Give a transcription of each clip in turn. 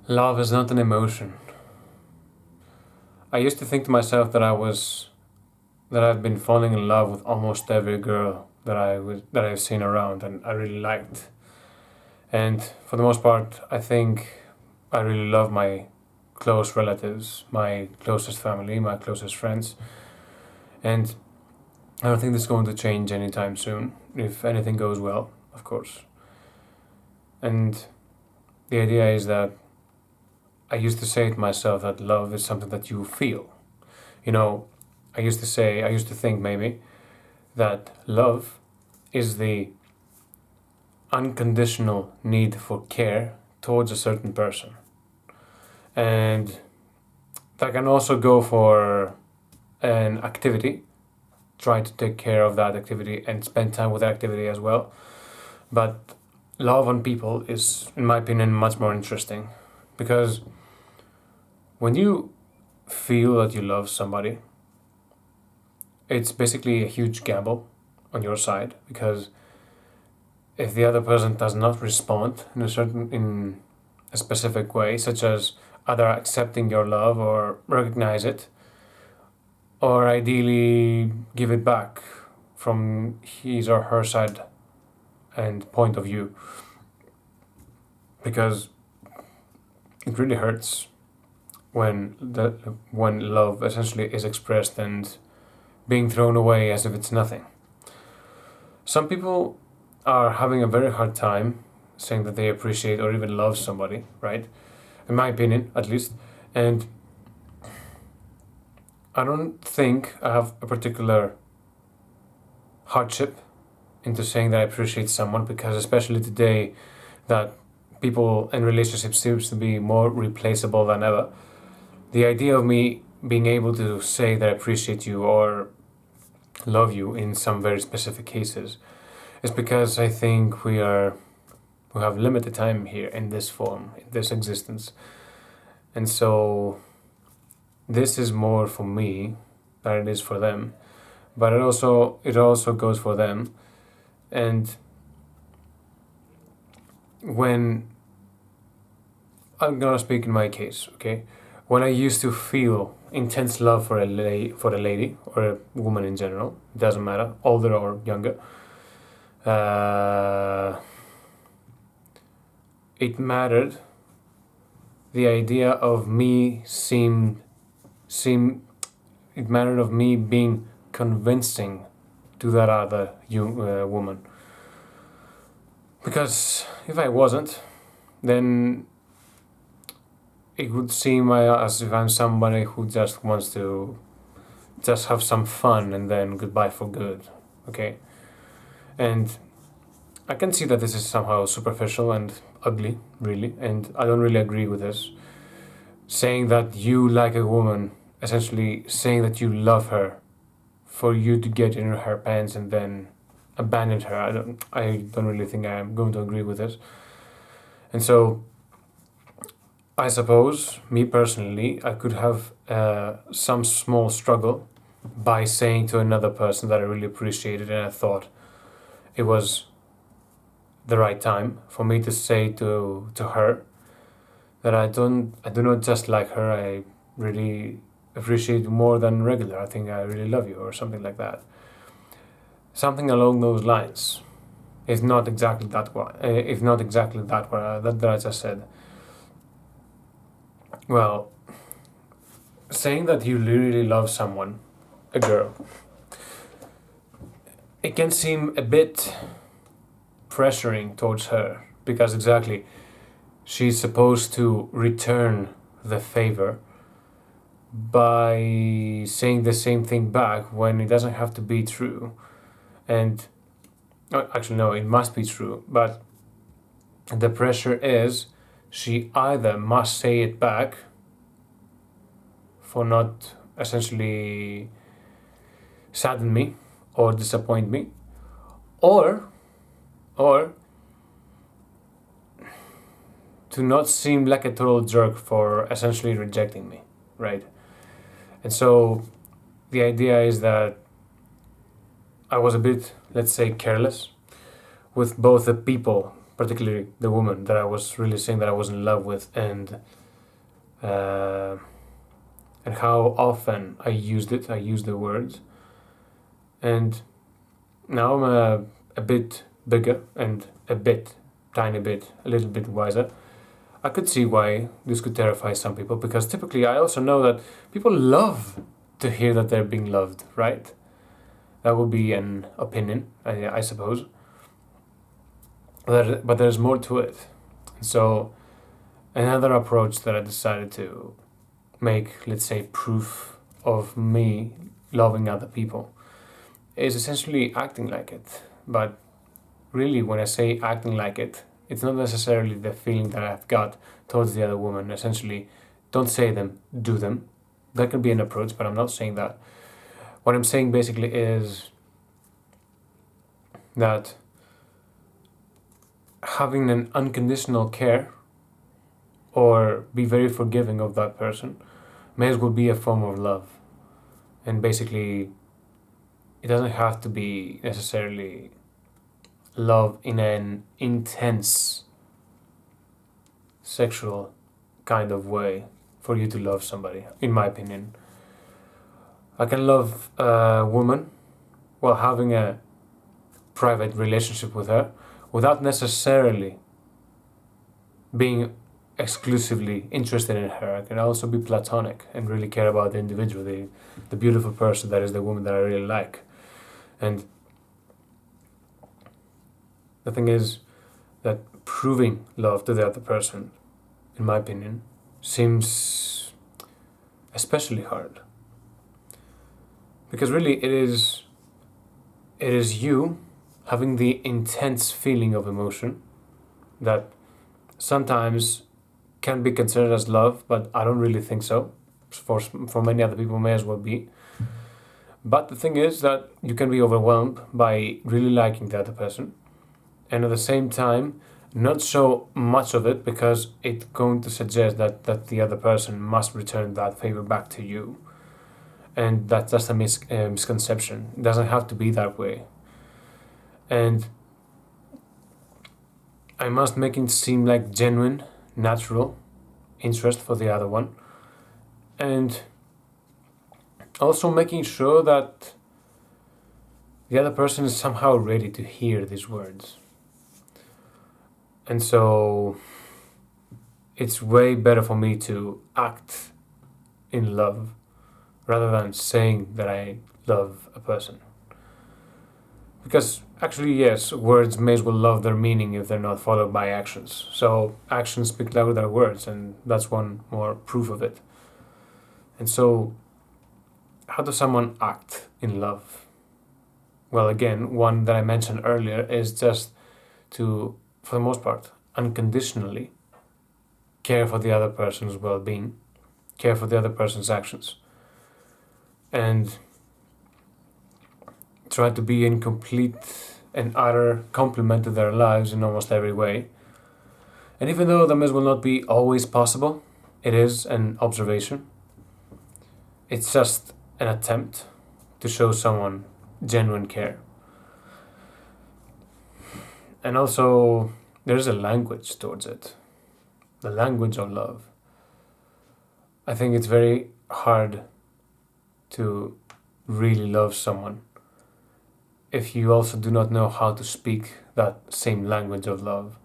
Love is not an emotion. I used to think to myself that I've been falling in love with almost every girl that I've seen around and I really liked. And for the most part, I think I really love my close relatives, my closest family, my closest friends. And I don't think this is going to change anytime soon, if anything goes well, of course. And the idea is that I used to say to myself that love is something that you feel. You know, I used to think maybe that love is the unconditional need for care towards a certain person. And that can also go for an activity, try to take care of that activity and spend time with that activity as well. But love on people is, in my opinion, much more interesting because when you feel that you love somebody, it's basically a huge gamble on your side because if the other person does not respond in a specific way, such as either accepting your love or recognize it, or ideally give it back from his or her side and point of view, because it really hurts when love essentially is expressed and being thrown away as if it's nothing. Some people are having a very hard time saying that they appreciate or even love somebody, right? In my opinion, at least. And I don't think I have a particular hardship into saying that I appreciate someone because especially today that people and relationships seems to be more replaceable than ever. The idea of me being able to say that I appreciate you or love you in some very specific cases is because I think we have limited time here in this form, in this existence. And so this is more for me than it is for them. But it also goes for them. And when I'm gonna speak in my case, okay? When I used to feel intense love for a lady or a woman in general, it doesn't matter, older or younger, it mattered. The idea of me it mattered of me being convincing to that other woman. Because if I wasn't, then it would seem as if I'm somebody who just wants to just have some fun and then goodbye for good, okay? And I can see that this is somehow superficial and ugly, really, and I don't really agree with this. Saying that you like a woman, essentially saying that you love her for you to get in her pants and then abandon her. I don't really think I'm going to agree with this. And so I suppose, me personally, I could have some small struggle by saying to another person that I really appreciated and I thought it was the right time for me to say to her that I do not just like her, I really appreciate you more than regular. I think I really love you or something like that. Something along those lines. If not exactly that one, that I just said. Well, saying that you really love someone, a girl, it can seem a bit pressuring towards her because exactly she's supposed to return the favor by saying the same thing back when it doesn't have to be true. And actually, no, it must be true, but the pressure is she either must say it back for not essentially sadden me or disappoint me, or to not seem like a total jerk for essentially rejecting me, right? And so the idea is that I was a bit, let's say, careless with both the people particularly the woman that I was really saying that I was in love with, uh, and how often I used it. I used the words, and now I'm a bit bigger and tiny bit, a little bit wiser. I could see why this could terrify some people, because typically I also know that people love to hear that they're being loved, right? That would be an opinion, I suppose. But there's more to it. So another approach that I decided to make, let's say, proof of me loving other people is essentially acting like it. But really, when I say acting like it, it's not necessarily the feeling that I've got towards the other woman. Essentially, don't say them, do them. That can be an approach, but I'm not saying that. What I'm saying basically is that having an unconditional care or be very forgiving of that person may as well be a form of love. And basically, it doesn't have to be necessarily love in an intense sexual kind of way for you to love somebody, in my opinion. I can love a woman while having a private relationship with her without necessarily being exclusively interested in her. I can also be platonic and really care about the individual, the beautiful person that is the woman that I really like. And the thing is that proving love to the other person, in my opinion, seems especially hard. Because really it is you having the intense feeling of emotion that sometimes can be considered as love, but I don't really think so. For many other people, may as well be. But the thing is that you can be overwhelmed by really liking the other person, and at the same time, not so much of it, because it's going to suggest that the other person must return that favor back to you. And that's just a misconception. It doesn't have to be that way. And I must make it seem like genuine, natural interest for the other one. And also making sure that the other person is somehow ready to hear these words. And so it's way better for me to act in love rather than saying that I love a person. Because actually, yes, words may as well love their meaning if they're not followed by actions. So actions speak louder than words, and that's one more proof of it. And so, how does someone act in love? Well, again, one that I mentioned earlier is just to, for the most part, unconditionally care for the other person's well-being, care for the other person's actions, and try to be in complete and utter complement to their lives in almost every way. And even though that will not be always possible, it is an observation. It's just an attempt to show someone genuine care. And also, there's a language towards it. The language of love. I think it's very hard to really love someone if you also do not know how to speak that same language of love.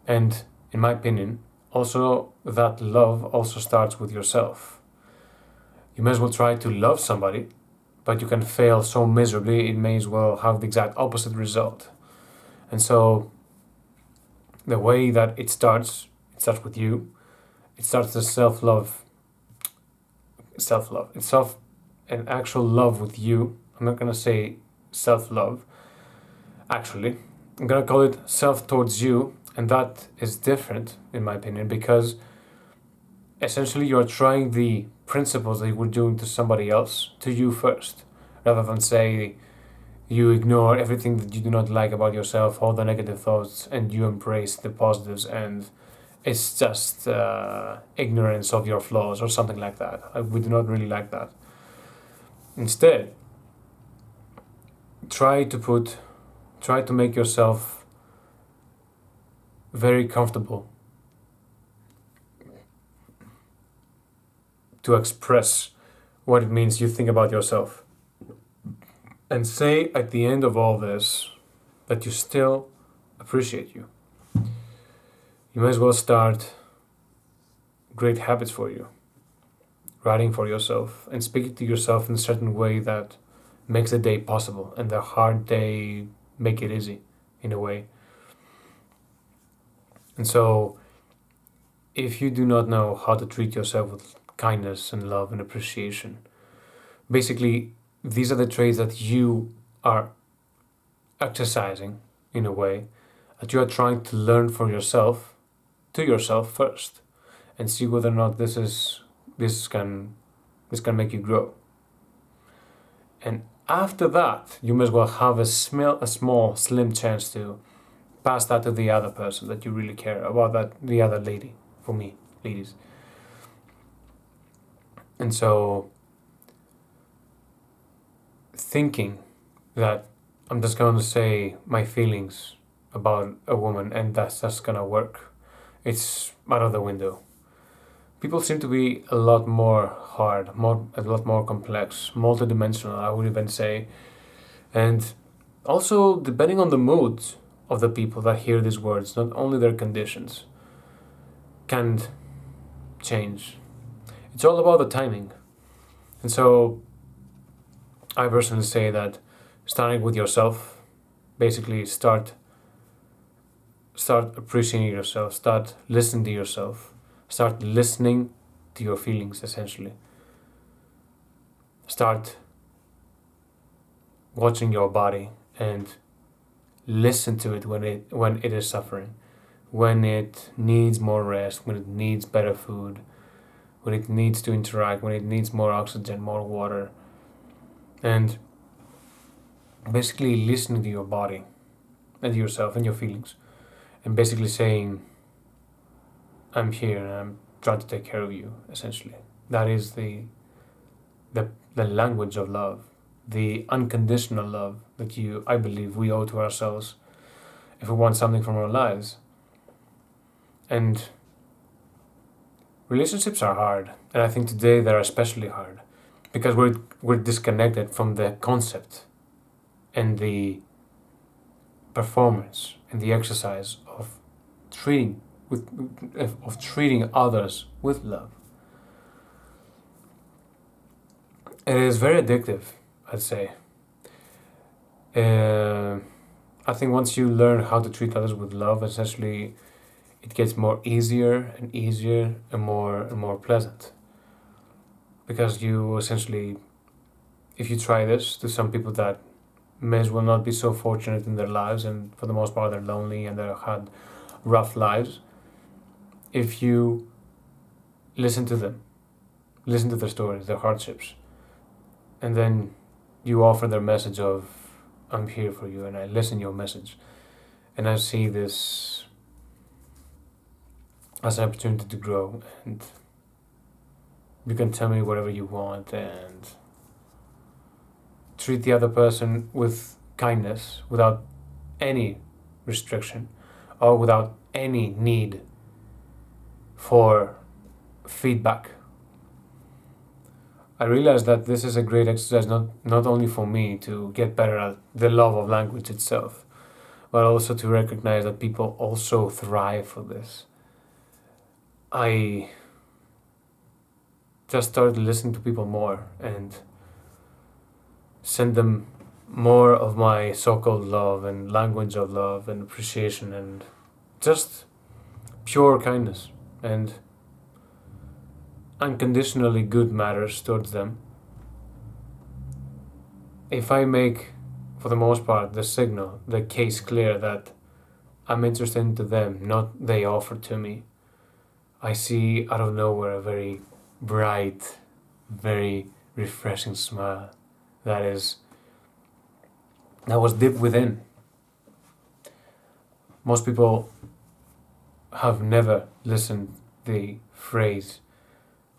And in my opinion, also that love also starts with yourself. You may as well try to love somebody, but you can fail so miserably, it may as well have the exact opposite result. And so the way that it starts with you. It starts the self-love. It's an actual love with you. I'm not going to say self-love, actually. I'm going to call it self towards you, and that is different, in my opinion, because essentially you're trying the principles that you were doing to somebody else, to you first, rather than say you ignore everything that you do not like about yourself, all the negative thoughts, and you embrace the positives, and it's just ignorance of your flaws or something like that. We do not really like that. Instead, try to make yourself very comfortable to express what it means you think about yourself. And say at the end of all this that you still appreciate you. You may as well start great habits for you. Writing for yourself and speaking to yourself in a certain way that makes the day possible and the hard day make it easy in a way. And so if you do not know how to treat yourself with kindness and love and appreciation, basically these are the traits that you are exercising in a way that you are trying to learn for yourself, to yourself first, and see whether or not this can make you grow. And after that, you must well have a small, slim chance to pass that to the other person that you really care about, that the other lady, for me, ladies. And so, thinking that I'm just going to say my feelings about a woman and that's just gonna work, it's out of the window. People seem to be a lot more hard, a lot more complex, multidimensional, I would even say. And also, depending on the moods of the people that hear these words, not only their conditions, can change. It's all about the timing. And so, I personally say that starting with yourself, basically start appreciating yourself, start listening to yourself, start listening to your feelings, essentially. Start watching your body and listen to it when it is suffering, when it needs more rest, when it needs better food, when it needs to interact, when it needs more oxygen, more water. And basically listening to your body and yourself and your feelings, and basically saying, I'm here and I'm trying to take care of you, essentially. That is the language of love, the unconditional love that I believe we owe to ourselves if we want something from our lives. And relationships are hard, and I think today they're especially hard because we're disconnected from the concept and the performance and the exercise of treating others with love. It is very addictive, I'd say. I think once you learn how to treat others with love, essentially, it gets more easier and easier and more pleasant. Because you essentially, if you try this to some people that may as well not be so fortunate in their lives, and for the most part they're lonely and they've had rough lives, if you listen to them, listen to their stories, their hardships, and then you offer their message of, I'm here for you, and I listen to your message, and I see this as an opportunity to grow, and you can tell me whatever you want, and treat the other person with kindness, without any restriction, or without any need for feedback. I realize that this is a great exercise not only for me to get better at the love of language itself, but also to recognize that people also thrive for this. I just started listening to people more and send them more of my so-called love and language of love and appreciation and just pure kindness and unconditionally good matters towards them. If I make, for the most part, the case clear that I'm interested into them, not they offer to me, I see out of nowhere a very bright, very refreshing smile that was deep within. Most people have never listened the phrase,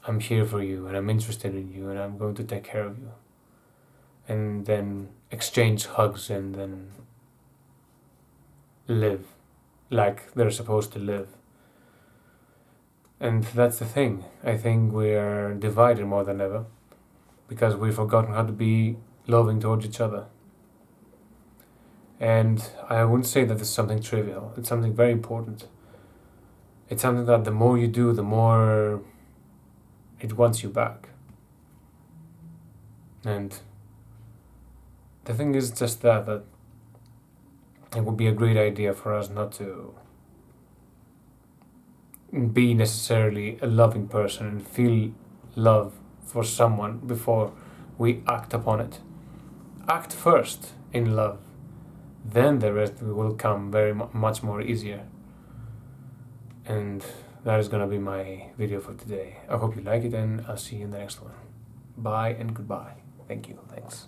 I'm here for you and I'm interested in you and I'm going to take care of you, and then exchange hugs and then live like they're supposed to live. And that's the thing. I think we're divided more than ever because we've forgotten how to be loving towards each other. And I wouldn't say that it's something trivial. It's something very important. It's something that the more you do, the more it wants you back. And the thing is just that it would be a great idea for us not to be necessarily a loving person and feel love for someone before we act upon it. Act first in love, then the rest will come very much more easier. And that is gonna be my video for today. I hope you like it, and I'll see you in the next one. Bye and goodbye. Thank you. Thanks.